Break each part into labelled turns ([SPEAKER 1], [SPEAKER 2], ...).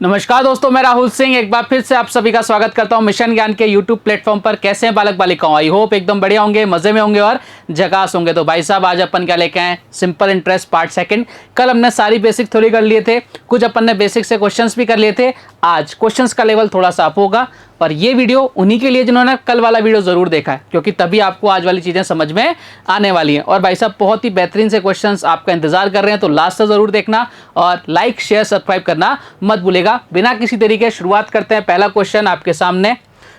[SPEAKER 1] नमस्कार दोस्तों, मैं राहुल सिंह एक बार फिर से आप सभी का स्वागत करता हूं मिशन ज्ञान के यूट्यूब प्लेटफॉर्म पर। कैसे हैं बालक बालिकाओं? आई होप एकदम बढ़िया होंगे, मजे में होंगे और झकास होंगे। तो भाई साहब आज अपन क्या लेके आए? Simple interest part second. कल हमने सारी बेसिक थ्योरी कर लिए थे, कुछ अपन ने बेसिक से क्वेश्चंस भी कर लिए थे। आज क्वेश्चंस का लेवल थोड़ा सा अप होगा और ये वीडियो उन्हीं के लिए जिन्होंने कल वाला वीडियो जरूर देखा है, क्योंकि तभी आपको आज वाली चीजें समझ में आने वाली हैं। और भाई साहब बहुत ही बेहतरीन से क्वेश्चंस आपका इंतजार कर रहे हैं, तो लास्ट तक जरूर देखना और लाइक शेयर सब्सक्राइब करना मत भूलेगा। बिना किसी तरीके शुरुआत करते हैं। पहला क्वेश्चन आपके सामने।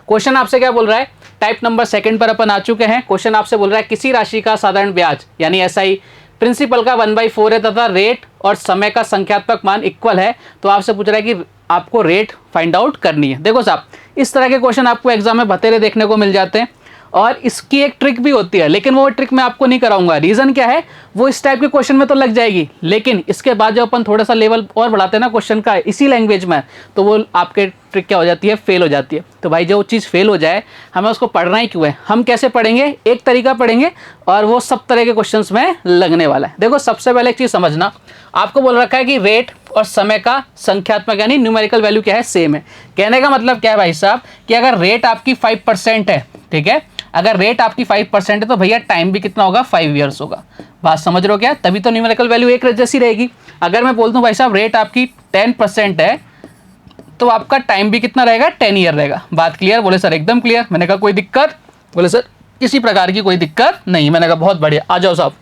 [SPEAKER 1] क्वेश्चन आपसे क्या बोल रहा है? टाइप नंबर सेकंड पर अपन आ चुके हैं। क्वेश्चन आपसे बोल रहा है किसी राशि का साधारण ब्याज यानी एसआई प्रिंसिपल का 1/4 है तथा रेट और समय का संख्यात्मक मान इक्वल है। तो आपसे पूछ रहा है कि आपको रेट फाइंड आउट करनी है। देखो साहब, इस तरह के क्वेश्चन आपको एग्जाम में बतेरे देखने को मिल जाते हैं और इसकी एक ट्रिक भी होती है, लेकिन वो ट्रिक मैं आपको नहीं कराऊंगा। रीज़न क्या है? वो इस टाइप के क्वेश्चन में तो लग जाएगी, लेकिन इसके बाद जब अपन थोड़ा सा लेवल और बढ़ाते हैं ना क्वेश्चन का इसी लैंग्वेज में, तो वो आपके ट्रिक क्या हो जाती है? फेल हो जाती है। तो भाई जो चीज़ फेल हो जाए हमें उसको पढ़ना ही क्यों है? हम कैसे पढ़ेंगे? एक तरीका पढ़ेंगे और वो सब तरह के क्वेश्चंस में लगने वाला है। देखो सबसे पहले एक चीज़ समझना, आपको बोल रखा है कि रेट और समय का संख्यात्मक यानी न्यूमेरिकल वैल्यू क्या है? सेम है। कहने का मतलब क्या है भाई साहब कि अगर रेट आपकी 5% है, ठीक है, अगर रेट आपकी 5% है तो भैया टाइम भी कितना होगा? 5 ईयर्स होगा। बात समझ रहे हो क्या? तभी तो न्यूमेरिकल वैल्यू एक जैसी रहेगी। अगर मैं बोल दूं भाई साहब रेट आपकी 10% है तो आपका टाइम भी कितना रहेगा? 10 ईयर रहेगा। बात क्लियर? बोले सर एकदम क्लियर। मैंने कहा कोई दिक्कत? बोले सर किसी प्रकार की कोई दिक्कत नहीं। मैंने कहा बहुत बढ़िया, आ जाओ साहब,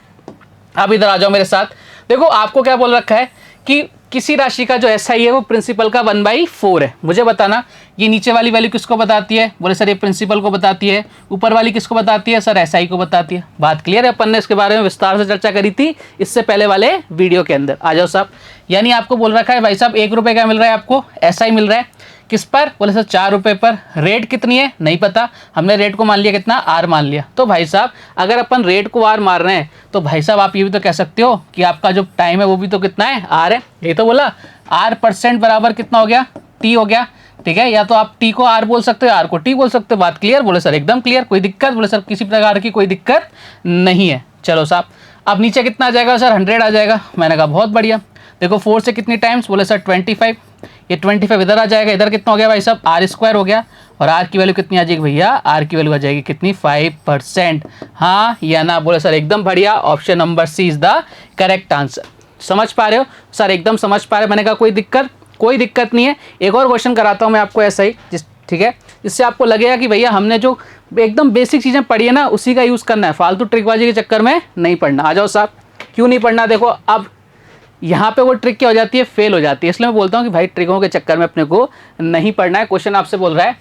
[SPEAKER 1] आप इधर आ जाओ मेरे साथ। देखो आपको क्या बोल रखा है कि किसी राशि का जो एसआई है वो प्रिंसिपल का 1/4 है। मुझे बताना ये नीचे वाली वैल्यू किसको बताती है? बोले सर ये प्रिंसिपल को बताती है। ऊपर वाली किसको बताती है? सर एसआई को बताती है। बात क्लियर है? अपन ने इसके बारे में विस्तार से चर्चा करी थी इससे पहले वाले वीडियो के अंदर। आ जाओ साहब, यानी आपको बोल रखा है भाई साहब 1 रुपये का मिल रहा है आपको, एसआई मिल रहा है किस पर? बोले सर 4 रुपये पर। रेट कितनी है? नहीं पता, हमने रेट को मान लिया कितना? आर मान लिया। तो भाई साहब अगर अपन रेट को आर मार रहे हैं तो भाई साहब आप ये भी तो कह सकते हो कि आपका जो टाइम है वो भी तो कितना है? आर है। ये तो बोला R% बराबर कितना हो गया? टी हो गया, ठीक है। या तो आप टी को आर बोल सकते हो, आर को टी बोल सकते हो। बात क्लियर? बोले सर एकदम क्लियर, कोई दिक्कत? बोले सर किसी प्रकार की कोई दिक्कत नहीं है। चलो साहब, अब नीचे कितना आ जाएगा? सर 100 आ जाएगा। मैंने कहा बहुत बढ़िया। देखो 4 से कितनी टाइम्स? बोले सर 25। ये 25 इधर आ जाएगा, इधर कितना हो गया भाई साहब? R² हो गया। और आर की वैल्यू कितनी आ जाएगी भैया? आर की वैल्यू आ जाएगी कितनी? 5%। हाँ या ना? बोले सर एकदम बढ़िया, option number C is the correct answer. समझ पा रहे हो? सर एकदम समझ पा रहे हो। मैंने कहा कोई दिक्कत? कोई दिक्कत नहीं है। एक और क्वेश्चन कराता हूँ मैं आपको ऐसा ही, ठीक है, जिससे आपको लगेगा कि भैया हमने जो एकदम बेसिक चीज़ें पढ़ी है ना उसी का यूज़ करना है, फालतू ट्रिकबाजी के चक्कर में नहीं पढ़ना। आ जाओ साहब, क्यों नहीं पढ़ना? देखो अब यहाँ पे वो ट्रिक क्या हो जाती है? फेल हो जाती है। इसलिए मैं बोलता हूँ कि भाई ट्रिकों के चक्कर में अपने को नहीं पढ़ना है। क्वेश्चन आपसे बोल रहा है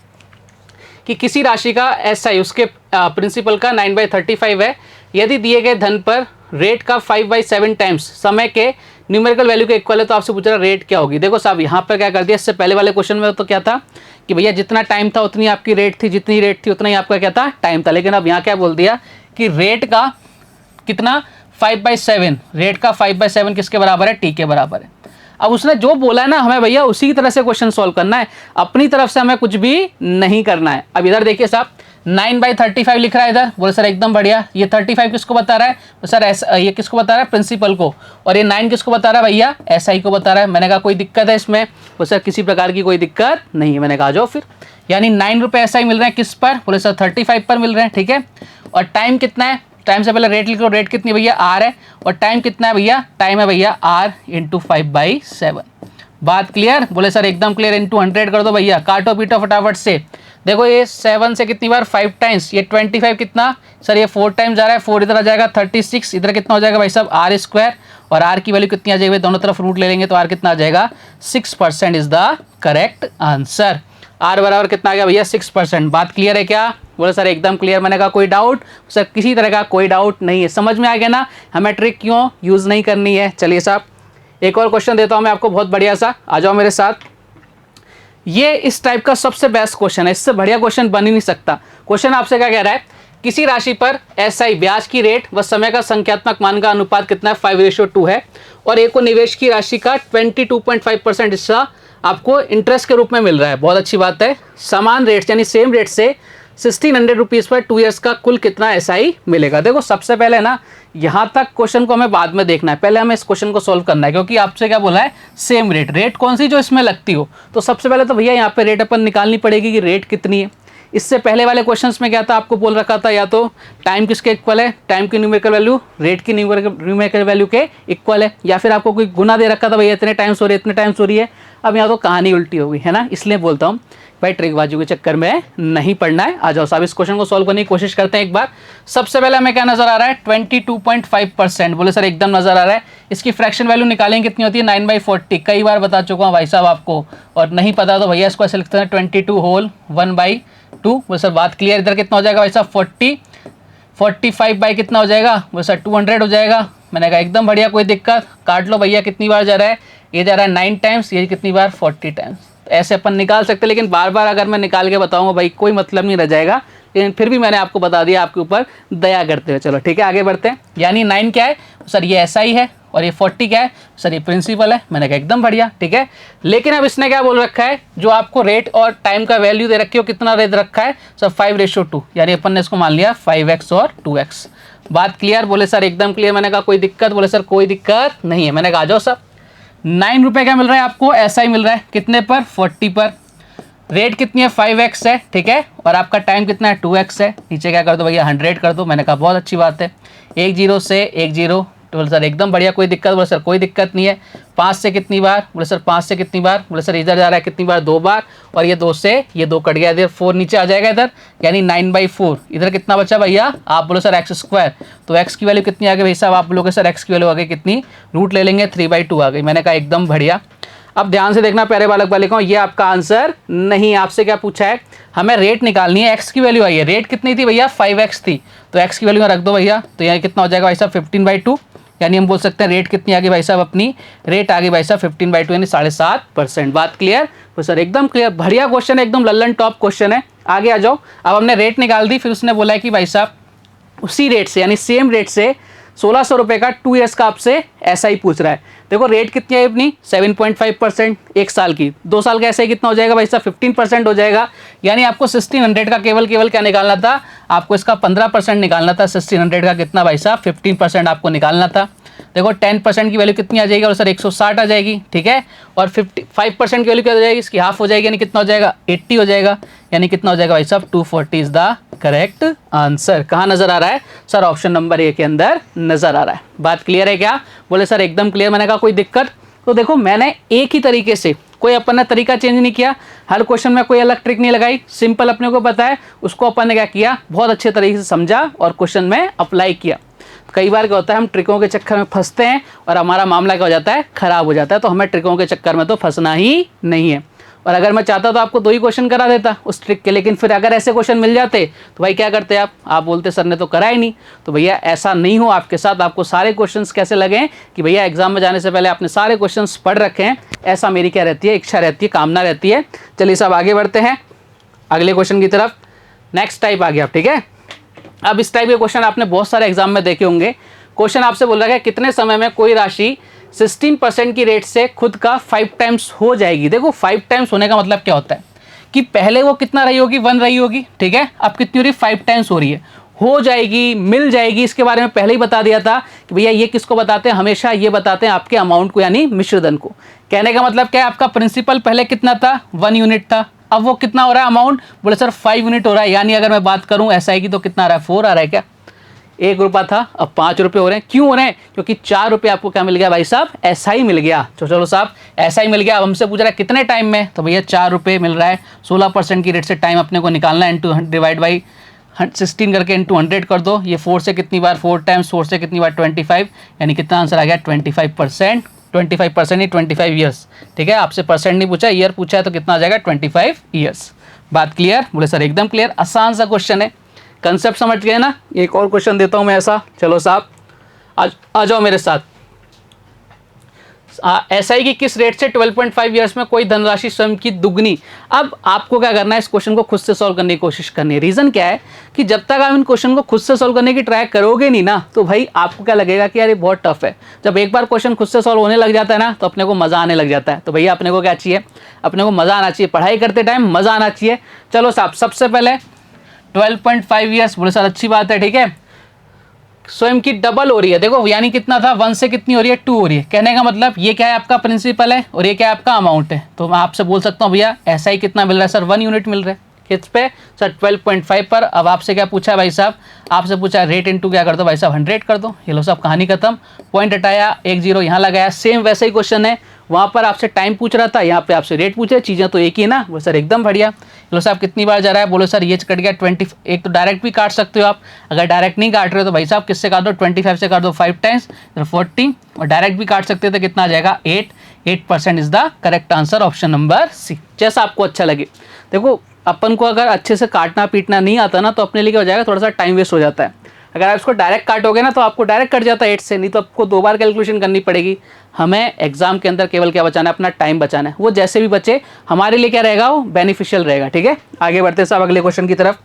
[SPEAKER 1] कि किसी राशि का एसआई उसके प्रिंसिपल का 9/35 है, यदि दिए गए धन पर रेट का 5/7 टाइम्स समय के न्यूमेरिकल वैल्यू के इक्वल है, तो आपसे पूछ रहा रेट क्या होगी। देखो साहब यहाँ पर क्या कर दिया, इससे पहले वाले क्वेश्चन में तो क्या था कि भैया जितना टाइम था उतनी आपकी रेट थी, जितनी रेट थी उतना ही आपका क्या था? टाइम था। लेकिन अब यहाँ क्या बोल दिया कि रेट का कितना? 5/7। रेट का 5/7 किसके बराबर है? टी के बराबर है। अब उसने जो बोला है ना हमें भैया उसी तरह से क्वेश्चन सॉल्व करना है, अपनी तरफ से हमें कुछ भी नहीं करना है। अब इधर देखिए साहब 9/35 लिख रहा है इधर। बोले सर एकदम बढ़िया। ये 35 किसको बता रहा है? सर ये किसको बता रहा है? प्रिंसिपल को। और ये 9 किसको बता रहा है भैया? एसआई को बता रहा है। मैंने कहा कोई दिक्कत है इसमें? बोले सर किसी प्रकार की कोई दिक्कत नहीं है। मैंने कहा जाओ फिर, यानी 9 रुपये एसआई मिल रहे हैं किस पर? बोले सर 35 पर मिल रहे हैं, ठीक है। और टाइम कितना है? टाइम से पहले रेट लिख लो। रेट कितनी भैया? आर है। और टाइम कितना है भैया? टाइम है भैया R × 5/7। बात क्लियर? बोले सर एकदम क्लियर। × 100 कर दो भैया, काटो पीटो फटाफट से। देखो ये 7 से कितनी बार? 5 टाइम्स। ये 25 कितना? सर ये 4 टाइम्स जा रहा है, 4 इधर आ जाएगा 36। इधर कितना हो जाएगा भाई साहब? R²। और R की वैल्यू कितनी आ जाएगी? दोनों तरफ रूट ले लेंगे तो R कितना आ जाएगा? 6% is the correct answer. R बराबर कितना आ गया भैया? 6%। बात क्लियर है क्या? बोले सर एकदम क्लियर। मैंने कहा कोई डाउट? सर किसी तरह का कोई डाउट नहीं है। समझ में आ गया ना हमें ट्रिक क्यों यूज़ नहीं करनी है। चलिए साहब एक और क्वेश्चन देता हूँ मैं आपको, बहुत बढ़िया सा। आ जाओ मेरे साथ। ये इस टाइप का सबसे बेस्ट क्वेश्चन है, इससे बढ़िया क्वेश्चन बन ही नहीं सकता। क्वेश्चन आपसे क्या कह रहा है? किसी राशि पर एसआई ब्याज की रेट व समय का संख्यात्मक मान का अनुपात कितना है? 5:2 है। और एक को निवेश की राशि का 22.5% हिस्सा आपको इंटरेस्ट के रूप में मिल रहा है। बहुत अच्छी बात है। समान रेट यानी सेम रेट से 1600 रुपीज़ पर 2 ईयर्स का कुल कितना SI मिलेगा। देखो सबसे पहले ना यहाँ तक क्वेश्चन को हमें बाद में देखना है, पहले हमें इस क्वेश्चन को सॉल्व करना है, क्योंकि आपसे क्या बोला है सेम रेट, रेट कौन सी जो इसमें लगती हो। तो सबसे पहले तो भैया यहाँ पे रेट अपन निकालनी पड़ेगी कि रेट कितनी है। इससे पहले वाले क्वेश्चंस में क्या था, आपको बोल रखा था या तो टाइम किसके इक्वल है, टाइम की न्यूमेरिकल वैल्यू रेट की न्यूमेरिकल वैल्यू के इक्वल है, या फिर आपको कोई गुना दे रखा था भैया इतने टाइम्स हो रही है, इतने टाइम्स हो रही है। अब यहाँ तो कहानी उल्टी हो गई है ना, इसलिए बोलता हूँ भाई ट्रिकबाजी के चक्कर में नहीं पढ़ना है। आ जाओ साहब इस क्वेश्चन को सॉल्व करने की कोशिश करते हैं एक बार। सबसे पहले हमें क्या नजर आ रहा है 22.5%। बोले सर एकदम नजर आ रहा है। इसकी फ्रैक्शन वैल्यू निकालेंगे कितनी होती है 9/40। कई बार बता चुका हूँ भाई साहब आपको, और नहीं पता तो भैया इसको ऐसे लिखते हैं 22 होल 1/2। बोले सर बात क्लियर। इधर कितना हो जाएगा भाई साहब 45 बाई कितना हो जाएगा, बोले सर 200 हो जाएगा। मैंने कहा एकदम बढ़िया, कोई दिक्कत, काट लो भैया। कितनी बार जा रहा है, ये जा रहा है 9 टाइम्स, ये कितनी बार 40 टाइम्स। ऐसे अपन निकाल सकते हैं, लेकिन बार बार अगर मैं निकाल के बताऊंगा भाई कोई मतलब नहीं रह जाएगा, लेकिन फिर भी मैंने आपको बता दिया आपके ऊपर दया करते हुए। चलो ठीक है आगे बढ़ते हैं। यानी 9 क्या है सर, ये SI है, और ये 40 क्या है सर, ये प्रिंसिपल है। मैंने कहा एकदम बढ़िया ठीक है। लेकिन अब इसने क्या बोल रखा है, जो आपको रेट और टाइम का वैल्यू दे रखी हो कितना रेट रखा है सर 5:2, यानी अपन ने इसको मान लिया 5x और 2x। बात क्लियर। बोले सर एकदम क्लियर। मैंने कहा कोई दिक्कत, बोले सर कोई दिक्कत नहीं है। मैंने कहा आ जाओ सर। 9 रुपये का मिल रहा है आपको, SI मिल रहा है कितने पर 40 पर। रेट कितनी है 5x है ठीक है, और आपका टाइम कितना है 2x है। नीचे क्या कर दो भैया 100 कर दो। मैंने कहा बहुत अच्छी बात है। 1 0 से 1 0, तो बोले सर एकदम बढ़िया, कोई दिक्कत, बोले सर कोई दिक्कत नहीं है। 5 से कितनी बार, बोले सर 5 से कितनी बार, बोले सर इधर जा रहा है कितनी बार 2 बार, और ये 2 से ये 2 कट गया, इधर 4 नीचे आ जाएगा इधर, यानी 9/4। इधर कितना बचा भैया, आप बोलो सर x², तो x की वैल्यू कितनी आ गई भाई साहब, आप बोलोगे सर x की वैल्यू आ गई कितनी, रूट ले लेंगे 3/2 आ गई। मैंने कहा एकदम बढ़िया। अब ध्यान से देखना प्यारे बालक बालिकाओं, ये आपका आंसर नहीं। आपसे क्या पूछा है, हमें रेट निकालनी है, x की वैल्यू आई है। रेट कितनी थी भैया 5x थी, तो x की वैल्यू में रख दो भैया, तो यहाँ कितना हो जाएगा भाई साहब 15/2। यानी हम बोल सकते हैं रेट कितनी आ गई भाई साहब, अपनी रेट आ गई भाई साहब 15/2 यानी 7.5%। बात क्लियर। तो सर एकदम क्लियर, बढ़िया क्वेश्चन है, एकदम लल्लन टॉप क्वेश्चन है। आगे आ जाओ। अब हमने रेट निकाल दी, फिर उसने बोला है कि भाई साहब उसी रेट से यानी सेम रेट से 1600 रुपये का 2 ईयर्स का आपसे SI पूछ रहा है। देखो रेट कितनी है अपनी 7.5%, 1 साल की। 2 साल का SI कितना हो जाएगा भाई साहब 15% हो जाएगा। यानी आपको 1600 का केवल क्या निकालना था, आपको इसका 15% निकालना था। 1600 का कितना भाई साहब 15% आपको निकालना था। देखो 10% की वैल्यू कितनी आ जाएगी, और सर 160 आ जाएगी ठीक है, और 5% की वैल्यू क्या हो जाएगी, इसकी हाफ हो जाएगी, यानी कितना हो जाएगा 80 हो जाएगा। यानी कितना हो जाएगा भाई साहब 240 इज द करेक्ट आंसर। कहाँ नजर आ रहा है सर, ऑप्शन नंबर ए के अंदर नजर आ रहा है। बात क्लियर है क्या, बोले सर एकदम क्लियर। मैंने कहा कोई दिक्कत, तो देखो मैंने एक ही तरीके से, कोई अपन ने तरीका चेंज नहीं किया, हर क्वेश्चन में कोई अलग ट्रिक नहीं लगाई, सिंपल अपने को पता है उसको अपन ने क्या किया, बहुत अच्छे तरीके से समझा और क्वेश्चन में अप्लाई किया। कई बार क्या होता है हम ट्रिकों के चक्कर में फंसते हैं और हमारा मामला क्या हो जाता है, खराब हो जाता है। तो हमें ट्रिकों के चक्कर में तो फंसना ही नहीं है। और अगर मैं चाहता तो आपको 2 ही क्वेश्चन करा देता उस ट्रिक के, लेकिन फिर अगर ऐसे क्वेश्चन मिल जाते तो भाई क्या करते आप बोलते सर ने तो करा ही नहीं। तो भैया ऐसा नहीं हो आपके साथ, आपको सारे क्वेश्चंस कैसे लगे कि भैया एग्जाम में जाने से पहले आपने सारे क्वेश्चंस पढ़ रखे हैं, ऐसा मेरी क्या रहती है, इच्छा रहती है, कामना रहती है। चलिए साहब आगे बढ़ते हैं अगले क्वेश्चन की तरफ। नेक्स्ट टाइप आ गया ठीक है। अब इस टाइप के क्वेश्चन आपने बहुत सारे एग्जाम में देखे होंगे। क्वेश्चन आपसे बोल रहा है कितने समय में कोई राशि 16% की रेट से खुद का 5 टाइम्स हो जाएगी। देखो 5 टाइम्स होने का मतलब क्या होता है कि पहले वो कितना रही होगी, 1 रही होगी ठीक है, अब कितनी हो रही है 5 टाइम्स हो रही है, हो जाएगी, मिल जाएगी। इसके बारे में पहले ही बता दिया था कि भैया ये किसको बताते हैं, हमेशा ये बताते हैं आपके अमाउंट को यानी मिश्रधन को। कहने का मतलब क्या है, आपका प्रिंसिपल पहले कितना था 1 यूनिट था, अब वो कितना हो रहा है अमाउंट, बोले सर 5 यूनिट हो रहा है। यानी अगर मैं बात करूं SI की तो कितना आ रहा है 4 आ रहा है क्या, 1 रुपया था अब 5 रुपये हो रहे हैं। क्यों हो रहे हैं, क्योंकि 4 रुपये आपको क्या मिल गया भाई साहब SI मिल गया। तो चलो साहब SI मिल गया। अब हमसे पूछ रहा है कितने टाइम में, तो भैया 4 रुपये मिल रहा है, 16% की रेट से टाइम अपने को निकालना है, इंटू डिवाइड बाई 16 करके इंटू 100 कर दो। ये 4 से कितनी बार 4 टाइम्स, 4 से कितनी बार 25, यानी कितना आंसर आ गया 25%। 25% ही 25 ईयर्स ठीक है, आपसे परसेंट नहीं पूछा, ईयर पूछा है, तो कितना आ जाएगा 25 ईयर्स। बात क्लियर, बोले सर एकदम क्लियर, आसान सा क्वेश्चन है, कंसेप्ट समझ गए ना। एक और क्वेश्चन देता हूं मैं ऐसा, चलो साहब आ जाओ मेरे साथ। SI की किस रेट से 12.5 ईयर्स में कोई धनराशि स्वयं की दुगनी। अब आपको क्या करना है, इस क्वेश्चन को खुद से सॉल्व करने की कोशिश करनी है। रीजन क्या है कि जब तक आप इन क्वेश्चन को खुद से सॉल्व करने की ट्राई करोगे नहीं ना, तो भाई आपको क्या लगेगा कि यार ये बहुत टफ है। जब एक बार क्वेश्चन खुद से सॉल्व होने लग जाता है ना, तो अपने को मजा आने लग जाता है। तो भैया अपने को क्या चाहिए, अपने को मजा आना चाहिए, पढ़ाई करते टाइम मजा आना चाहिए। चलो साहब सबसे पहले 12.5 ईयर्स, बोले सर अच्छी बात है, ठीक है। स्वयं की डबल हो रही है, देखो यानी कितना था, 1 से कितनी हो रही है, 2 हो रही है। कहने का मतलब ये क्या है, आपका प्रिंसिपल है और ये क्या है, आपका अमाउंट है। तो मैं आपसे बोल सकता हूँ भैया ऐसा ही कितना मिल रहा है सर, 1 यूनिट मिल रहा है। किस पे सर, 12.5 पर। अब आपसे क्या पूछा है भाई साहब, आपसे पूछा है रेट इनटू क्या कर दो भाई साहब, 100 कर दो। ये लो साहब कहानी खत्म, पॉइंट हटाया, 1 0 यहाँ लगाया। सेम वैसा ही क्वेश्चन है, वहाँ पर आपसे टाइम पूछ रहा था, यहाँ पे आपसे रेट पूछ रहे, चीज़ें तो एक ही है ना। बोले सर एकदम बढ़िया। बोलो साहब कितनी बार जा रहा है, बोलो सर ये कट गया 20। एक तो डायरेक्ट भी काट सकते हो आप, अगर डायरेक्ट नहीं काट रहे हो तो भाई साहब किससे काट दो, 25 से काट दो 5 टाइम्स 40। और डायरेक्ट भी काट सकते हो तो कितना आ जाएगा, 8% is the correct answer, option number C. जैसा आपको अच्छा लगे। देखो अपन को अगर अच्छे से काटना पीटना नहीं आता ना, तो अपने लिए क्या हो जाएगा, थोड़ा सा टाइम वेस्ट हो जाता है। अगर आप इसको डायरेक्ट काटोगे ना तो आपको डायरेक्ट कट जाता है 8 से, नहीं तो आपको 2 बार कैलकुलेशन करनी पड़ेगी। हमें एग्जाम के अंदर केवल क्या बचाना है, अपना टाइम बचाना है। वो जैसे भी बचे हमारे लिए क्या रहेगा, वो बेनिफिशियल रहेगा, ठीक है। आगे बढ़ते साहब अगले क्वेश्चन की तरफ।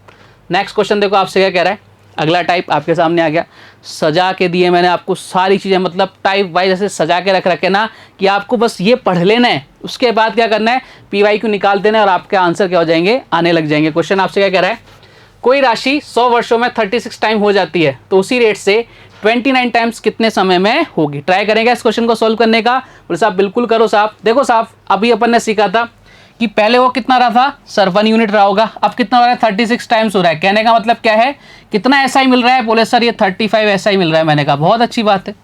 [SPEAKER 1] नेक्स्ट क्वेश्चन देखो आपसे क्या कह रहा है, अगला टाइप आपके सामने आ गया। सजा के दिए मैंने आपको सारी चीज़ें, मतलब टाइप वाइज ऐसे सजा के रख रखे ना कि आपको बस ये पढ़ लेना है, उसके बाद क्या करना है, PYQ निकाल देना है और आपके आंसर क्या हो जाएंगे, आने लग जाएंगे। क्वेश्चन आपसे क्या कह रहा है, कोई राशि 100 वर्षों में 36 टाइम हो जाती है, तो उसी रेट से 29 टाइम्स कितने समय में होगी। ट्राई करेंगे इस क्वेश्चन को सोल्व करने का। बोले साहब बिल्कुल करो साहब। देखो साहब अभी अपन ने सीखा था कि पहले वो कितना रहा था सर, 1 यूनिट रहा होगा, अब कितना हो रहा है, 36 टाइम्स हो रहा है। कहने का मतलब क्या है, कितना ऐसा ही मिल रहा है, बोले सर ये 35 ऐसा ही मिल रहा है। मैंने कहा बहुत अच्छी बात है।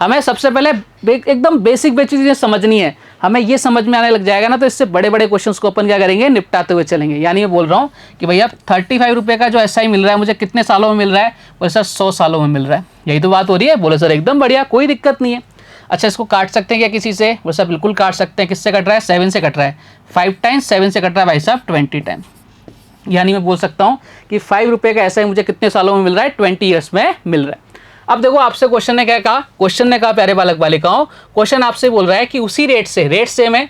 [SPEAKER 1] हमें सबसे पहले एकदम बेसिक चीज़ें समझनी है। हमें ये समझ में आने लग जाएगा ना, तो इससे बड़े बड़े क्वेश्चंस को अपन क्या करेंगे, निपटाते हुए चलेंगे। यानी मैं बोल रहा हूँ कि भैया 35 रुपये का जो ऐसा ही मिल रहा है, मुझे कितने सालों में मिल रहा है, बोले सर 100 सालों में मिल रहा है। यही तो बात हो रही है। बोले सर एकदम बढ़िया, कोई दिक्कत नहीं है। अच्छा इसको काट सकते हैं क्या किसी से, बोले सर बिल्कुल काट सकते हैं। किससे कट रहा है, 7 से कट रहा है। 5 टाइम्स 7 से कट रहा है भाई साहब 20 टाइम। यानी मैं बोल सकता हूँ कि 5 रुपये का ऐसा ही मुझे कितने सालों में मिल रहा है, 20 ईयर्स में मिल रहा है। अब देखो आपसे क्वेश्चन ने क्या कहा, क्वेश्चन ने कहा प्यारे बालक बालिकाओं, क्वेश्चन आपसे बोल रहा है कि उसी रेट से में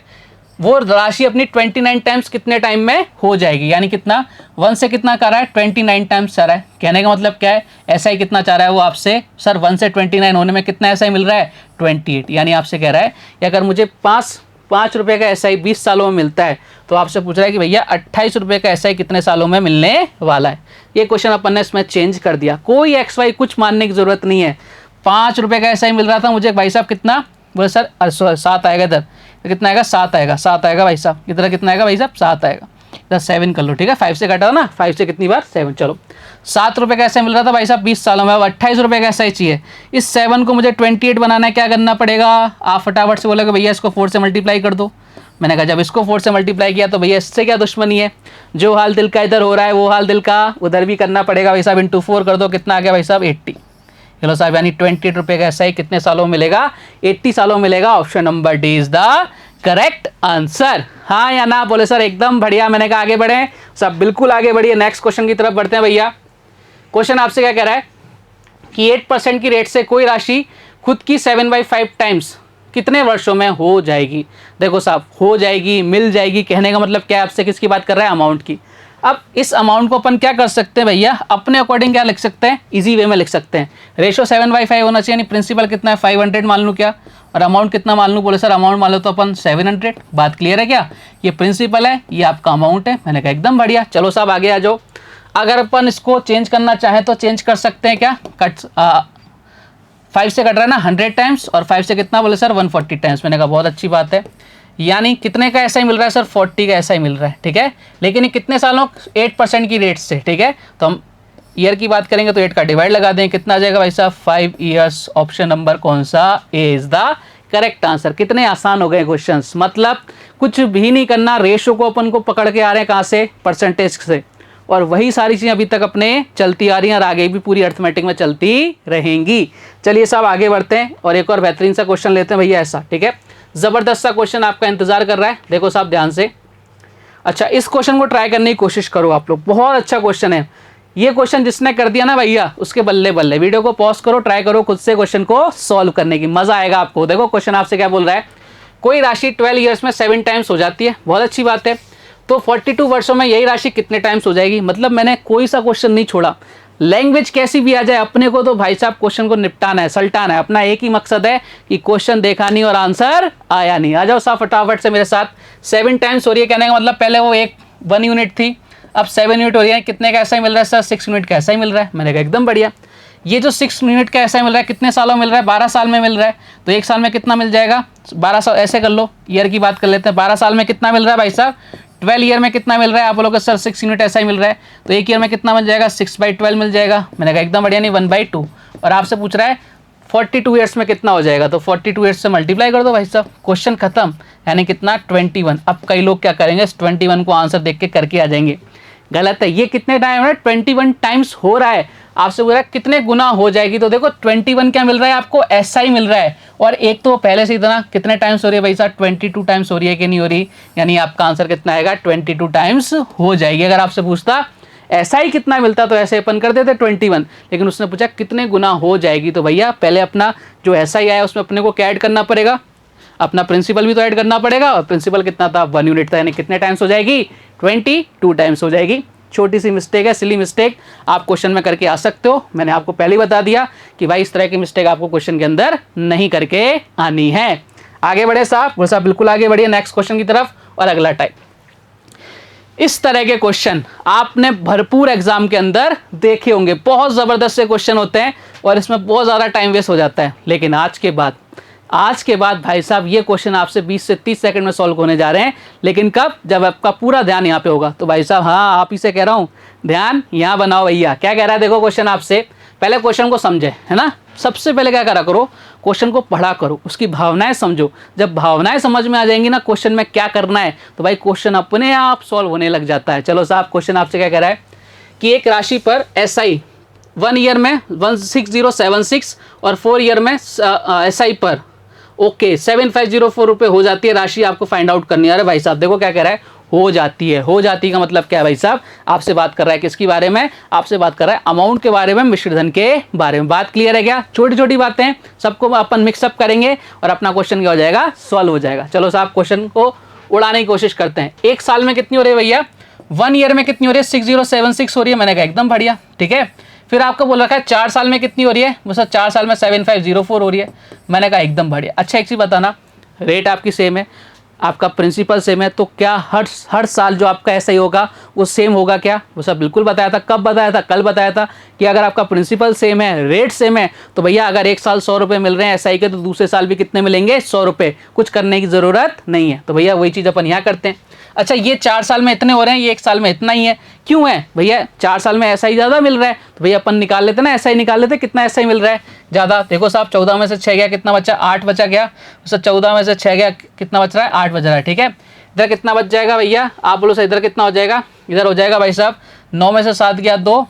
[SPEAKER 1] वो राशि अपनी 29 टाइम्स कितने टाइम में हो जाएगी। यानी कितना, 1 से कितना कर रहा है, 29 टाइम्स चाह रहा है। कहने का मतलब क्या है, ऐसा ही कितना चाह रहा है वो आपसे, सर 1 से 29 होने में कितना ऐसा ही मिल रहा है, 28। यानी आपसे कह रहा है कि अगर मुझे 5 रुपये का ऐसा ही 20 सालों में मिलता है, तो आपसे पूछ रहा है कि भैया 28 रुपये का ऐसा ही कितने सालों में मिलने वाला है। ये क्वेश्चन अपन ने इसमें चेंज कर दिया, कोई XY कुछ मानने की जरूरत नहीं है। 5 रुपये का ऐसा ही मिल रहा था मुझे भाई साहब, कितना, बोले सर 7 आएगा इधर, तो कितना आएगा, 7 आएगा, 7 आएगा भाई साहब। इधर कितना आएगा भाई साहब, 7 आएगा। इधर 7 कर लो, ठीक है, 5 से काटा ना, 5 से कितनी बार, 7। चलो 7 रुपये का ऐसा मिल रहा था भाई साहब 20 सालों में, अब 28 रुपये का ऐसा ही चाहिए। इस 7 को मुझे 28 बनाना है, क्या करना पड़ेगा, आप फटाफट से बोलोगे भैया इसको 4 से मल्टीप्लाई कर दो। मैंने कहा जब इसको 4 से मल्टीप्लाई किया तो भैया इससे क्या दुश्मनी है, जो हाल दिल का इधर हो रहा है वो हाल दिल का उधर भी करना पड़ेगा भाई साहब। इंटू 4 कर दो, कितना आ गया भाई साहब, 80। चलो साहब यानी 28 रुपये का ऐसा ही कितने सालों में मिलेगा, 80 सालों में मिलेगा। Option number D is the correct answer. हाँ या ना, बोले सर एकदम बढ़िया। मैंने कहा आगे बढ़े सब, बिल्कुल आगे बढ़िए। नेक्स्ट क्वेश्चन की तरफ बढ़ते हैं भैया। क्वेश्चन आपसे क्या कह रहा है कि 8% की रेट से कोई राशि खुद की 7/5 टाइम्स कितने वर्षों में हो जाएगी। देखो साहब हो जाएगी, मिल जाएगी, कहने का मतलब क्या है, आपसे किसकी बात कर रहा है, अमाउंट की। अब इस अमाउंट को अपन क्या कर सकते हैं भैया, अपने अकॉर्डिंग क्या लिख सकते हैं, इजी वे में लिख सकते हैं। रेशो 7/5 होना चाहिए, यानी प्रिंसिपल कितना है 500 मान लूँ क्या, और अमाउंट कितना मान लूँ, बोले सर अमाउंट मान लो तो अपन 700। बात क्लियर है क्या, ये प्रिंसिपल है, ये आपका अमाउंट है। मैंने कहा एकदम बढ़िया। चलो साहब आगे आ जाओ। अगर अपन इसको चेंज करना चाहें तो चेंज कर सकते हैं क्या, 5 से कट रहा है ना 100 टाइम्स, और 5 से कितना, बोले सर 140 टाइम्स। मैंने कहा बहुत अच्छी बात है। यानी कितने का ऐसा ही मिल रहा है सर, 40 का ऐसा ही मिल रहा है, ठीक है। लेकिन ये कितने सालों, 8% की रेट से, ठीक है। तो हम ईयर की बात करेंगे तो 8 का डिवाइड लगा दें, कितना आ जाएगा भाई साहब, 5 ईयर्स। ऑप्शन नंबर कौन सा, ए इज द करेक्ट आंसर। कितने आसान हो गए क्वेश्चंस, मतलब कुछ भी नहीं करना, रेशो को अपन को पकड़ के आ रहे हैं कहाँ से, परसेंटेज से, और वही सारी चीज़ें अभी तक अपने चलती आ रही हैं और आगे भी पूरी अर्थमेटिक में चलती रहेंगी। चलिए साहब आगे बढ़ते हैं और एक और बेहतरीन सा क्वेश्चन लेते हैं भैया ऐसा, ठीक है। ज़बरदस्त सा क्वेश्चन आपका इंतजार कर रहा है, देखो साहब ध्यान से। अच्छा इस क्वेश्चन को ट्राई करने की कोशिश करो आप लोग, बहुत अच्छा क्वेश्चन है ये। क्वेश्चन जिसने कर दिया ना भैया उसके बल्ले बल्ले। वीडियो को पॉज करो, ट्राई करो खुद से क्वेश्चन को सॉल्व करने की, मजा आएगा आपको। देखो क्वेश्चन आपसे क्या बोल रहा है, कोई राशि 12 ईयर्स में 7 टाइम्स हो जाती है, बहुत अच्छी बात है। तो 42 वर्षों में यही राशि कितने टाइम्स हो जाएगी। मतलब मैंने कोई सा क्वेश्चन नहीं छोड़ा, लैंग्वेज कैसी भी आ जाए अपने को तो भाई साहब क्वेश्चन को निपटाना है, सल्टाना है। अपना एक ही मकसद है कि क्वेश्चन देखा नहीं और आंसर आया नहीं। आ जाओ साहब फटाफट से मेरे साथ। 7 टाइम्स हो रही है, कहने का मतलब पहले वो 1 यूनिट थी, अब 7 यूनिट हो रही है, कितने का ऐसा ही मिल रहा है सर? 6 यूनिट का ऐसा ही मिल रहा है। मैंने कहा एकदम बढ़िया। ये जो 6 यूनिट का ऐसा ही मिल रहा है कितने सालों में मिल रहा है? 12 साल में मिल रहा है। तो एक साल में कितना मिल जाएगा? 12 साल, ऐसे कर लो, ईयर की बात कर लेते हैं। 12 साल में कितना मिल रहा है भाई साहब? 12 ईयर में कितना मिल रहा है? आप बोलोगे सर 6 यूनिट ऐसा ही मिल रहा है, तो एक ईयर में कितना मिल जाएगा? 6/12 मिल जाएगा। मैंने कहा एकदम बढ़िया, नहीं 1/2। और आपसे पूछ रहा है 42 ईयर्स में कितना हो जाएगा, तो 42 ईयर्स से मल्टीप्लाई कर दो भाई साहब, क्वेश्चन खत्म। यानी कितना? 21। अब कई लोग क्या करेंगे, इस 21 को आंसर देख के करके आ जाएंगे। गलत है। ये कितने टाइम है? 21 टाइम्स हो रहा है। आपसे बोल रहा है कितने गुना हो जाएगी, तो देखो 21 क्या मिल रहा है आपको? ऐसा ही मिल रहा है। और एक तो पहले से इतना कितने टाइम्स हो रही है भाई साहब? 22 टाइम्स हो रही है कि नहीं हो रही? यानी आपका आंसर कितना आएगा? 22 टाइम्स हो जाएगी। अगर आपसे पूछता ऐसा ही कितना मिलता, तो ऐसे अपन कर देते 21, लेकिन उसने पूछा कितने गुना हो जाएगी, तो भैया पहले अपना जो ऐसा ही आया उसमें अपने को क्या ऐड करना पड़ेगा? अपना प्रिंसिपल भी तो ऐड करना पड़ेगा। और प्रिंसिपल कितना था? 1 यूनिट था। यानी कितने टाइम्स हो जाएगी? 22 टाइम्स हो जाएगी। छोटी सी मिस्टेक है, सिली मिस्टेक, आप क्वेश्चन में करके आ सकते हो। मैंने आपको पहले ही बता दिया कि भाई इस तरह की मिस्टेक आपको क्वेश्चन के अंदर नहीं करके आनी है। आगे बढ़े साहब, वो साहब बिल्कुल आगे बढ़िए नेक्स्ट क्वेश्चन की तरफ। और अगला टाइप, इस तरह के क्वेश्चन आपने भरपूर एग्जाम के अंदर देखे होंगे। बहुत जबरदस्त से क्वेश्चन होते हैं और इसमें बहुत ज़्यादा टाइम वेस्ट हो जाता है। लेकिन आज के बाद भाई साहब ये क्वेश्चन आपसे 20 से 30 सेकंड में सॉल्व होने जा रहे हैं। लेकिन कब? जब आपका पूरा ध्यान यहाँ पे होगा। तो भाई साहब हाँ, आप ही से कह रहा हूँ, ध्यान यहाँ बनाओ भैया। क्या कह रहा है देखो क्वेश्चन आपसे, पहले क्वेश्चन को समझे, है ना। सबसे पहले क्या करा करो, क्वेश्चन को पढ़ा करो, उसकी भावनाएं समझो। जब भावनाएं समझ में आ जाएंगी ना क्वेश्चन में क्या करना है, तो भाई क्वेश्चन अपने आप सॉल्व होने लग जाता है। चलो साहब, क्वेश्चन आपसे क्या कह रहा है कि एक राशि पर SI 1 ईयर में 16076 और 4 ईयर में SI पर 7504 रुपये हो जाती है राशि, आपको फाइंड आउट करनी है। अरे भाई साहब देखो क्या कह रहा है, हो जाती है। हो जाती का मतलब क्या है भाई साहब? आपसे बात कर रहा है किसके बारे में? आपसे बात कर रहा है अमाउंट के बारे में, मिश्रधन के बारे में। बात क्लियर है क्या? छोटी छोटी बातें सबको अपन मिक्सअप करेंगे और अपना क्वेश्चन क्या हो जाएगा? सॉल्व हो जाएगा। चलो साहब, क्वेश्चन को उड़ाने की कोशिश करते हैं। एक साल में कितनी हो रही है भैया? 1 ईयर में कितनी हो रही है? 6076 हो रही है। मैंने कहा एकदम बढ़िया, ठीक है। फिर आपको बोल रखा है 4 साल में कितनी हो रही है? वो सर 4 साल में 7504 हो रही है। मैंने कहा एकदम बढ़िया। अच्छा एक चीज़ बताना, रेट आपकी सेम है, आपका प्रिंसिपल सेम है, तो क्या हर साल जो आपका ऐसा ही होगा वो सेम होगा क्या? वो सब बिल्कुल बताया था। कब बताया था? कल बताया था कि अगर आपका प्रिंसिपल सेम है, रेट सेम है, तो भैया अगर एक साल 100 रुपये मिल रहे हैं SI के, तो दूसरे साल भी कितने मिलेंगे? 100 रुपये। कुछ करने की ज़रूरत नहीं है। तो भैया वही चीज़ अपन यहाँ करते हैं। अच्छा, ये 4 साल में इतने हो रहे हैं, ये 1 साल में इतना ही है, क्यों है भैया? 4 साल में SI ज़्यादा मिल रहा है, तो भैया अपन निकाल लेते ना, SI निकाल लेते, कितना SI मिल रहा है ज़्यादा। देखो साहब, 14 में से 6 गया, कितना बचा? 8 बचा गया। सर 14 में से 6 गया, कितना बच रहा है? 8 बच रहा है, ठीक है। इधर कितना बच जाएगा भैया? आप बोलो सर, इधर कितना हो जाएगा? इधर हो जाएगा भाई साहब 9 में से 7 गया 2।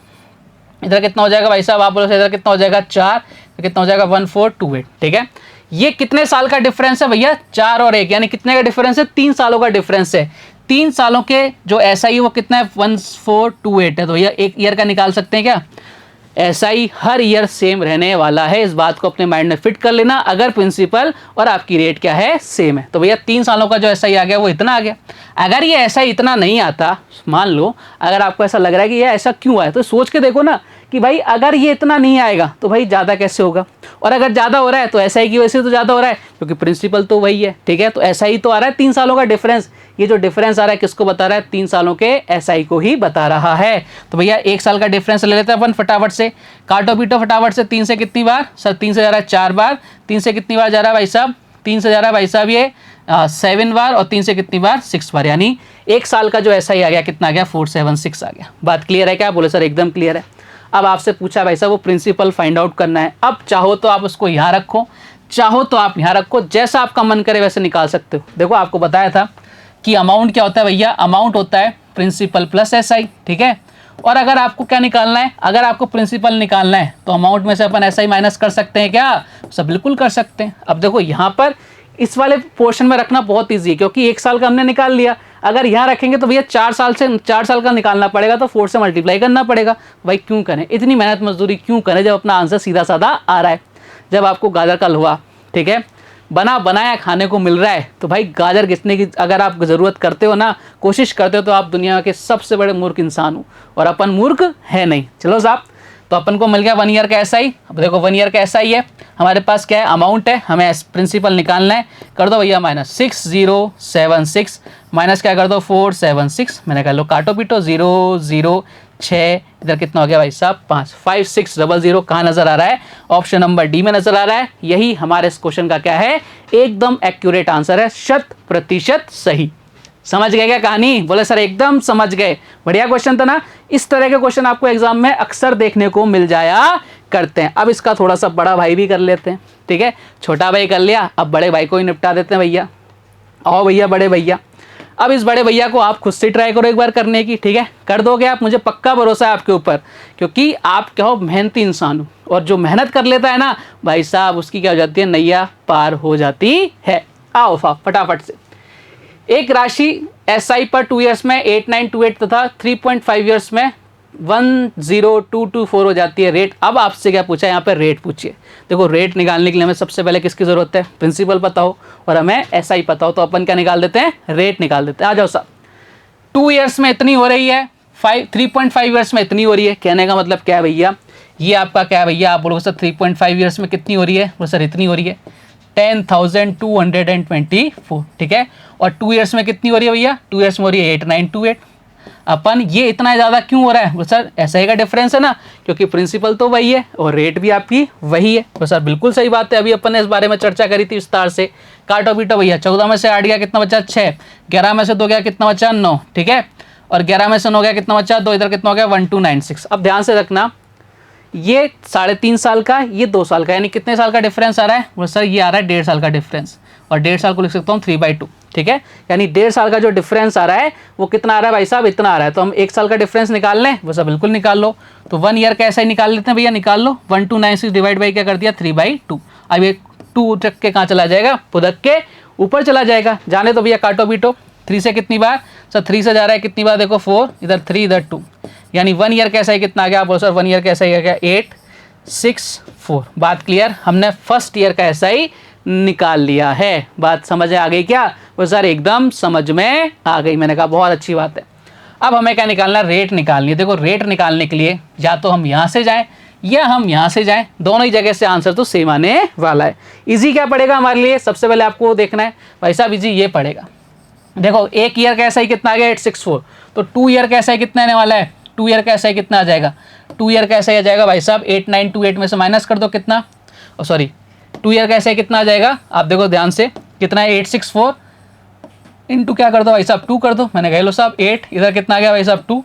[SPEAKER 1] इधर कितना हो जाएगा भाई साहब? आप बोलो सर, इधर कितना हो जाएगा? 4। तो कितना हो जाएगा? 1428, ठीक है। ये कितने साल का डिफरेंस है भैया? 4 और 1, यानी कितने का डिफरेंस है? 3 सालों का डिफरेंस है। 3 सालों के जो SI वो कितना है? 1428 है। तो भैया एक ईयर का निकाल सकते हैं क्या? SI हर ईयर सेम रहने वाला है, इस बात को अपने माइंड में फिट कर लेना, अगर प्रिंसिपल और आपकी रेट क्या है? सेम है। तो भैया 3 सालों का जो SI आ गया वो इतना आ गया। अगर ये SI इतना नहीं आता, मान लो अगर आपको ऐसा लग रहा है कि ये ऐसा क्यों आया, तो सोच के देखो ना कि भाई अगर ये इतना नहीं आएगा तो भाई ज़्यादा कैसे होगा, और अगर ज़्यादा हो रहा है तो SI की वजह से तो ज़्यादा हो रहा है, क्योंकि प्रिंसिपल तो वही है, ठीक है। तो SI तो आ रहा है 3 सालों का डिफरेंस। ये जो डिफरेंस आ रहा है किसको बता रहा है? 3 सालों के SI को ही बता रहा है। तो भैया 1 साल का डिफरेंस ले लेते हैं अपन फटाफट से, काटो पीटो फटाफट से। 3 से कितनी बार? सर 3 से जा रहा है 4 बार। 3 से कितनी बार जा रहा है भाई साहब? 3 से जा रहा है भाई साहब ये 7 बार, और 3 से कितनी बार? 6 बार। यानी 1 साल का जो SI आ गया कितना आ गया? 476 आ गया। बात क्लियर है क्या? बोले सर एकदम क्लियर है। अब आपसे पूछा भाई साहब वो प्रिंसिपल फाइंड आउट करना है। अब चाहो तो आप उसको यहाँ रखो, चाहो तो आप यहाँ रखो, जैसा आपका मन करे वैसे निकाल सकते हो। देखो आपको बताया था कि अमाउंट क्या होता है भैया? अमाउंट होता है प्रिंसिपल प्लस SI, ठीक है। और अगर आपको क्या निकालना है? अगर आपको प्रिंसिपल निकालना है तो अमाउंट में से अपन SI माइनस कर सकते हैं क्या? सब बिल्कुल कर सकते हैं। अब देखो यहाँ पर इस वाले पोर्शन में रखना बहुत ईजी है, क्योंकि 1 साल का हमने निकाल लिया। अगर यहाँ रखेंगे तो भैया 4 साल का निकालना पड़ेगा, तो 4 से मल्टीप्लाई करना पड़ेगा। भाई क्यों करें इतनी मेहनत मजदूरी, क्यों करें जब अपना आंसर सीधा साधा आ रहा है। जब आपको गाजर का हलवा, ठीक है, बनाया खाने को मिल रहा है, तो भाई गाजर घिसने की अगर आप ज़रूरत करते हो ना, कोशिश करते हो, तो आप दुनिया के सबसे बड़े मूर्ख इंसान हो, और अपन मूर्ख है नहीं। चलो साहब, तो अपन को मिल गया 1 ईयर का SI। अब देखो 1 ईयर का SI है, हमारे पास क्या है, अमाउंट है, हमें प्रिंसिपल निकालना है। कर दो भैया माइनस 6076 माइनस क्या कर दो 476, मैंने कह लो काटो पीटो 0 0 6, इधर कितना हो गया भाई साहब 5, 5600 कहाँ नजर आ रहा है, ऑप्शन नंबर डी में नजर आ रहा है। यही हमारे इस क्वेश्चन का क्या है, एकदम एक्यूरेट आंसर है, 100% सही। समझ गए क्या कहानी, बोले सर एकदम समझ गए, बढ़िया क्वेश्चन था ना। इस तरह के क्वेश्चन आपको एग्जाम में अक्सर देखने को मिल जाया करते हैं। अब इसका थोड़ा सा बड़ा भाई भी कर लेते हैं, ठीक है, छोटा भाई कर लिया, अब बड़े भाई को ही निपटा देते हैं भैया। आओ भैया बड़े भैया, अब इस बड़े भैया को आप खुद से ट्राई करो एक बार करने की, ठीक है, कर दोगे आप, मुझे पक्का भरोसा है आपके ऊपर, क्योंकि आप क्या हो, मेहनती इंसान हो, और जो मेहनत कर लेता है ना भाई साहब, उसकी क्या हो जाती है, नैया पार हो जाती है। आओ फटाफट से, एक राशि SI पर 2 ईयर्स में 8928 तथा 3.5 ईयर्स में 10224 हो जाती है रेट। अब आपसे क्या पूछा है, यहाँ पे रेट पूछिए। देखो रेट निकालने के लिए हमें सबसे पहले किसकी जरूरत है, प्रिंसिपल पता हो और हमें SI पता हो, तो अपन क्या निकाल देते हैं, रेट निकाल देते हैं। आ जाओ साहब, 2 ईयर्स में इतनी हो रही है, 3.5 ईयर्स में इतनी हो रही है, कहने का मतलब क्या है भैया, ये आपका क्या है भैया, आप बोलोगे सर 3.5 ईयर्स में कितनी हो रही है, बोलो सर इतनी हो रही है 10,224, ठीक है, और 2 ईयर्स में कितनी हो रही है भैया, 2 ईयर्स में हो रही है 8928। अपन ये इतना ज़्यादा क्यों हो रहा है, सर SI का डिफरेंस है ना, क्योंकि प्रिंसिपल तो वही है और रेट भी आपकी वही है। तो सर बिल्कुल सही बात है, अभी अपन ने इस बारे में चर्चा करी थी विस्तार से। काटो पीटो भैया, 14 में से 8 गया कितना बचा 6, 11 में से 2 गया कितना बचा 9, ठीक है, और 11 में से 9 गया कितना बचा 2, इधर कितना हो गया 1296। अब ध्यान से रखना, ये 3.5 साल का, ये 2 साल का, यानी कितने साल का डिफरेंस आ रहा है, वो सर ये आ रहा है 1.5 साल का डिफरेंस, और 1.5 साल को लिख सकता हूँ 3/2, ठीक है, यानी 1.5 साल का जो डिफरेंस आ रहा है वो कितना आ रहा है भाई साहब, इतना आ रहा है। तो हम 1 साल का डिफरेंस निकाल लें, वो सब बिल्कुल निकाल लो। तो 1 ईयर का ऐसा ही निकाल लेते हैं भैया, निकाल लो, 1296 डिवाइड बाई क्या कर दिया 3/2। अब ये 2 तक के कहाँ चला जाएगा, पुदक के ऊपर चला जाएगा, जाने तो भैया काटो पीटो, 3 से कितनी बार, सर 3 से जा रहा है कितनी बार, देखो 4, इधर 3 इधर 2, यानी 1 ईयर का ऐसा ही कितना आ गया, आप बोलो सर 1 ईयर का ऐसा ही आ गया 864। बात क्लियर, हमने फर्स्ट ईयर का ऐसा ही निकाल लिया है। बात समझ में आ गई क्या, वो सर एकदम समझ में आ गई, मैंने कहा बहुत अच्छी बात है। अब हमें क्या निकालना है, रेट निकालनी है। देखो रेट निकालने के लिए या तो हम यहाँ से जाएं या हम यहाँ से जाएं, दोनों ही जगह से आंसर तो सेम आने वाला है। इजी क्या पड़ेगा हमारे लिए, सबसे पहले आपको देखना है भाई साहब, इजी ये पड़ेगा। देखो 1 ईयर का ऐसा ही कितना आ गया 864, तो 2 ईयर का ऐसा ही कितना आने वाला है, 2 ईयर का ऐसा ही कितना आ जाएगा, 2 ईयर का ऐसा ही आ जाएगा भाई साहब 8928 में से माइनस कर दो कितना, सॉरी 2 ईयर का ऐसा ही कितना आ जाएगा, आप देखो ध्यान से कितना है 864 इंटू क्या कर दो भाई साहब 2 कर दो, मैंने कह लो साहब 8, इधर कितना आ गया भाई साहब 2,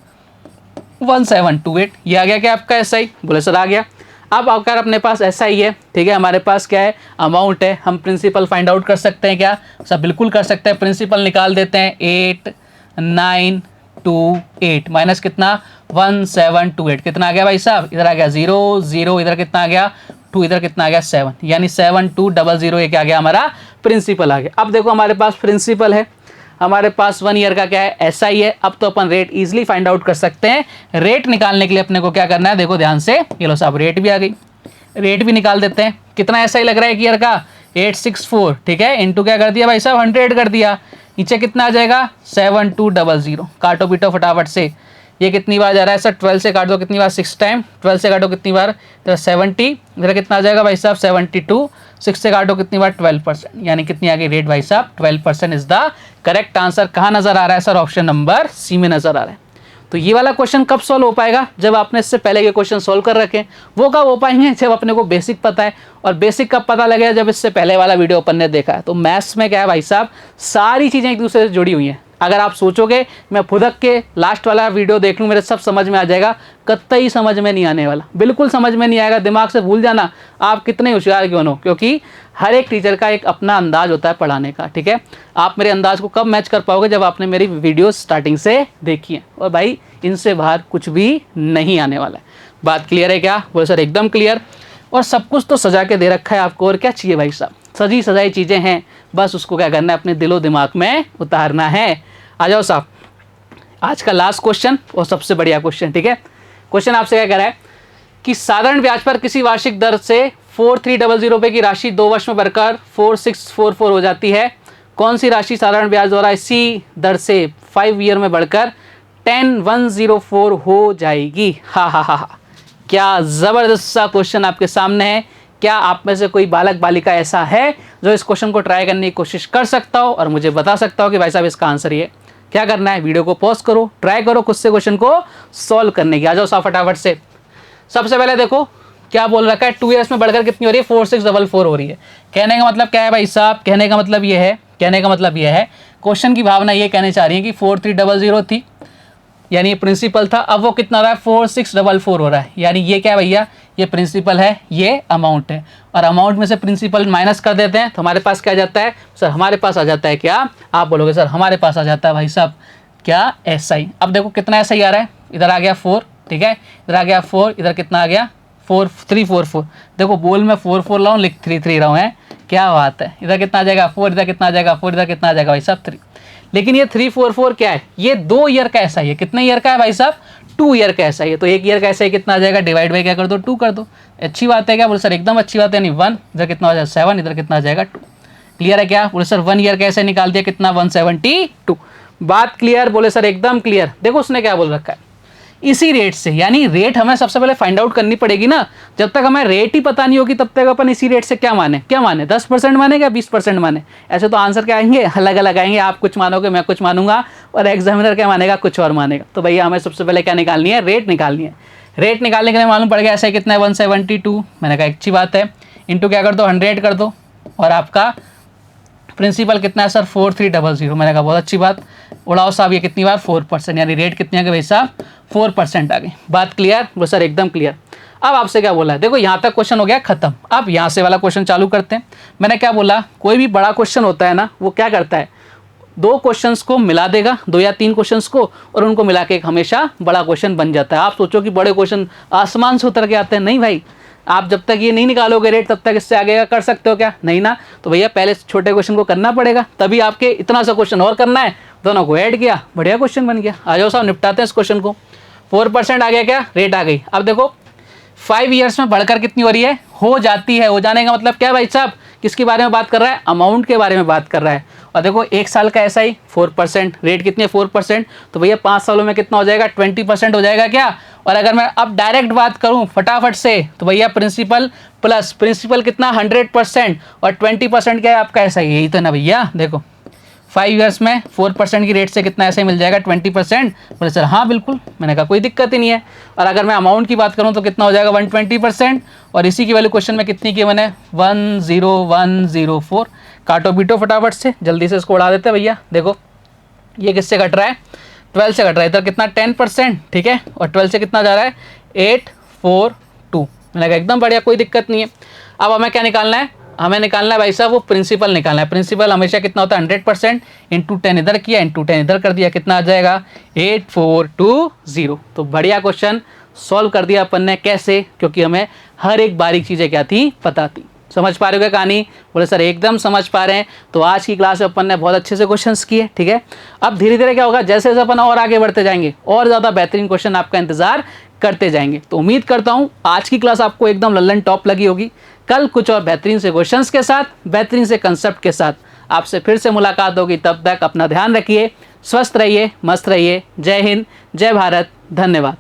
[SPEAKER 1] 1728, ये आ गया क्या आपका SI, बोले सर आ गया। अब अगर अपने पास SI है, ठीक है, हमारे पास क्या है अमाउंट है, हम प्रिंसिपल फाइंड आउट कर सकते हैं क्या, सब बिल्कुल कर सकते हैं। प्रिंसिपल निकाल देते हैं 8928 माइनस कितना 1728, कितना आ गया भाई साहब, इधर आ गया 0 0, इधर कितना आ गया 2, इधर कितना आ गया 7, यानी 7200, ये क्या आ गया हमारा प्रिंसिपल आ गया। अब देखो हमारे पास प्रिंसिपल है, हमारे पास 1 ईयर का क्या है SI है। अब तो अपन रेट इजीली फाइंड आउट कर सकते हैं। रेट निकालने के लिए अपने को क्या करना है, देखो ध्यान से, ये लो साहब रेट भी आ गई, रेट भी निकाल देते हैं। कितना SI लग रहा है 1 ईयर का 864, ठीक है, इंटू क्या कर दिया भाई साहब 100 कर दिया, नीचे कितना आ जाएगा 7200, काटो पीटो फटाफट से, ये कितनी बार जा रहा है सर, 12 से काट दो कितनी बार 6 टाइम, 12 से काटो कितनी बार तो 70, इधर कितना आ जाएगा भाई साहब 72, 6 से काटो कितनी बार 12%, यानी कितनी आ गई रेट भाई साहब 12% इज द करेक्ट आंसर। कहाँ नजर आ रहा है सर, ऑप्शन नंबर सी में नजर आ रहा है। तो ये वाला क्वेश्चन कब सॉल्व हो पाएगा, जब आपने इससे पहले के क्वेश्चन सॉल्व कर रखे। वो कब हो पाएंगे, जब अपने को बेसिक पता है, और बेसिक कब पता लगेगा, जब इससे पहले वाला वीडियो अपन ने देखा है। तो मैथ्स में क्या है भाई साहब, सारी चीज़ें एक दूसरे से जुड़ी हुई हैं। अगर आप सोचोगे मैं फुदक के लास्ट वाला वीडियो देख लूँ मेरे सब समझ में आ जाएगा, कतई समझ में नहीं आने वाला, बिल्कुल समझ में नहीं आएगा, दिमाग से भूल जाना, आप कितने होशियार क्यों हो, क्योंकि हर एक टीचर का एक अपना अंदाज होता है पढ़ाने का, ठीक है। आप मेरे अंदाज को कब मैच कर पाओगे, जब आपने मेरी वीडियो स्टार्टिंग से देखी है, और भाई इनसे बाहर कुछ भी नहीं आने वाला है। बात क्लियर है क्या, बोले सर एकदम क्लियर। और सब कुछ तो सजा के दे रखा है आपको, और क्या चाहिए भाई साहब, सजी सजाई चीज़ें हैं, बस उसको क्या करना है, अपने दिलो दिमाग में उतारना है। आ जाओ साहब, आज का लास्ट क्वेश्चन और सबसे बढ़िया क्वेश्चन, ठीक है। क्वेश्चन आपसे क्या कह रहा है कि साधारण ब्याज पर किसी वार्षिक दर से 4300 रुपये की राशि 2 वर्ष में बढ़कर 4644 हो जाती है। कौन सी राशि साधारण ब्याज द्वारा इसी दर से 5 ईयर में बढ़कर 10104 हो जाएगी। हा हा हा हा, क्या ज़बरदस्त सा क्वेश्चन आपके सामने है। क्या आप में से कोई बालक बालिका ऐसा है जो इस क्वेश्चन को ट्राई करने की कोशिश कर सकता हो और मुझे बता सकता हो कि भाई साहब इसका आंसर ये? क्या करना है, वीडियो को पॉज करो, ट्राई करो खुद से क्वेश्चन को सॉल्व करने की। आ जाओ साहब फटाफट से। सबसे पहले देखो क्या बोल रखा है, 2 ईयर्स में बढ़कर कितनी हो रही है, 4644 हो रही है। कहने का मतलब क्या है भाई साहब, कहने का मतलब ये है, क्वेश्चन की भावना ये कहने चाह रही है कि 4300 थी, यानी ये प्रिंसिपल था, अब वो कितना हो रहा है, 4644 हो रहा है। यानी ये क्या है भैया, ये प्रिंसिपल है, ये अमाउंट है, और अमाउंट में से प्रिंसिपल माइनस कर देते हैं तो हमारे पास क्या आ जाता है सर, हमारे पास आ जाता है क्या, आप बोलोगे सर हमारे पास आ जाता है भाई साहब क्या, SI। अब देखो कितना SI आ रहा है, इधर आ गया 4, ठीक है, इधर आ गया 4, इधर कितना आ गया 4344। देखो बोल में 4 लाऊं, लिख 3 रहा हूँ, है क्या बात है। इधर कितना आ जाएगा 4, इधर कितना आ जाएगा 4, इधर कितना आ जाएगा भाई साहब 3। लेकिन ये 344 क्या है, ये 2 ईयर का SI है। कितने ईयर का है भाई साहब, 2 ईयर का SI है। तो 1 ईयर का SI कितना आ जाएगा, डिवाइड बाई क्या कर दो, 2 कर दो। अच्छी बात है क्या, बोले सर एकदम अच्छी बात है। यानी 1, इधर कितना हो जाएगा 7, इधर कितना आ जाएगा 2। क्लियर है क्या, बोले सर 1 ईयर का SI निकाल दिया, कितना 172। बात क्लियर, बोले सर एकदम क्लियर। देखो उसने क्या बोल रखा है, इसी रेट से, यानी रेट हमें सबसे पहले फाइंड आउट करनी पड़ेगी ना। जब तक हमें रेट ही पता नहीं होगी तब तक अपन इसी रेट से क्या माने 10% माने क्या 20% माने। ऐसे तो आंसर क्या आएंगे, अलग अलग आएंगे। आप कुछ मानोगे, मैं कुछ मानूंगा, और एग्जामिनर क्या मानेगा, कुछ और मानेगा। तो भैया हमें सबसे पहले क्या निकालनी है, रेट निकालनी है। रेट निकालने के लिए मालूम पड़ गया ऐसा कितना है 172। मैंने कहा अच्छी बात है, इंटू क्या कर दो 100 कर दो, और आपका प्रिंसिपल कितना है सर 4300। मैंने कहा बहुत अच्छी बात, उड़ाओ साहब ये कितनी बार 4%, यानी रेट कितनी आ गई भाई साहब 4% आ गई। बात क्लियर, वो सर एकदम क्लियर। अब आपसे क्या बोला है, देखो यहाँ तक क्वेश्चन हो गया खत्म। अब यहाँ से वाला क्वेश्चन चालू करते हैं। मैंने क्या बोला, कोई भी बड़ा क्वेश्चन होता है ना, वो क्या करता है, 2 क्वेश्चंस को मिला देगा, 2 या 3 क्वेश्चंस को, और उनको मिला के एक हमेशा बड़ा क्वेश्चन बन जाता है। आप सोचो कि बड़े क्वेश्चन आसमान से उतर के आते हैं, नहीं भाई। आप जब तक ये नहीं निकालोगे रेट तब तक इससे आगे का कर सकते हो क्या, नहीं ना। तो भैया पहले छोटे क्वेश्चन को करना पड़ेगा, तभी आपके इतना सा क्वेश्चन और करना है, दोनों को ऐड किया, बढ़िया क्वेश्चन बन गया। आ जाओ साहब निपटाते हैं इस क्वेश्चन को। 4% आ गया क्या, रेट आ गई। अब देखो 5 ईयर्स में बढ़कर कितनी हो रही है, हो जाती है। हो जाने का मतलब क्या भाई साहब, किसके बारे में बात कर रहा है, अमाउंट के बारे में बात कर रहा है। और देखो 1 साल का SI 4%, रेट कितनी है 4%, तो भैया 5 सालों में कितना हो जाएगा 20% हो जाएगा क्या। और अगर मैं अब डायरेक्ट बात करूं फटाफट से, तो भैया प्रिंसिपल प्लस प्रिंसिपल कितना 100%, और 20% क्या है आपका SI, यही तो ना भैया। देखो 5 ईयर्स में 4% की रेट से कितना SI मिल जाएगा 20%। बोले सर हाँ बिल्कुल, मैंने कहा कोई दिक्कत ही नहीं है। और अगर मैं अमाउंट की बात करूं तो कितना हो जाएगा 120%, और इसी की वैल्यू क्वेश्चन में कितनी की मैंने 10104। काटो बीटो फटाफट से, जल्दी से इसको उड़ा देते हैं भैया। देखो ये किससे घट रहा है, 12 से घट रहा है, इधर कितना 10%, ठीक है, और 12 से कितना जा रहा है 842। मैंने कहा एकदम बढ़िया, कोई दिक्कत नहीं है। अब हमें क्या निकालना है, हमें निकालना है भाई साहब वो प्रिंसिपल निकालना है। प्रिंसिपल हमेशा कितना होता है 100%, इंटू 10 इधर किया, इंटू 10 इधर कर दिया, कितना आ जाएगा 8420। तो बढ़िया क्वेश्चन सॉल्व कर दिया अपन ने। कैसे, क्योंकि हमें हर एक बारीक चीज़ें क्या थी, पता थी। समझ पा रहे हो क्या कहानी, बोले सर एकदम समझ पा रहे हैं। तो आज की क्लास में अपन ने बहुत अच्छे से क्वेश्चंस किए, ठीक है। अब धीरे धीरे क्या होगा, जैसे जैसे अपन और आगे बढ़ते जाएंगे और ज़्यादा बेहतरीन क्वेश्चन आपका इंतजार करते जाएंगे। तो उम्मीद करता हूँ आज की क्लास आपको एकदम लल्लन टॉप लगी होगी। कल कुछ और बेहतरीन से क्वेश्चंस के साथ, बेहतरीन से कंसेप्ट के साथ आपसे फिर से मुलाकात होगी। तब तक अपना ध्यान रखिए, स्वस्थ रहिए, मस्त रहिए। जय हिंद, जय भारत, धन्यवाद।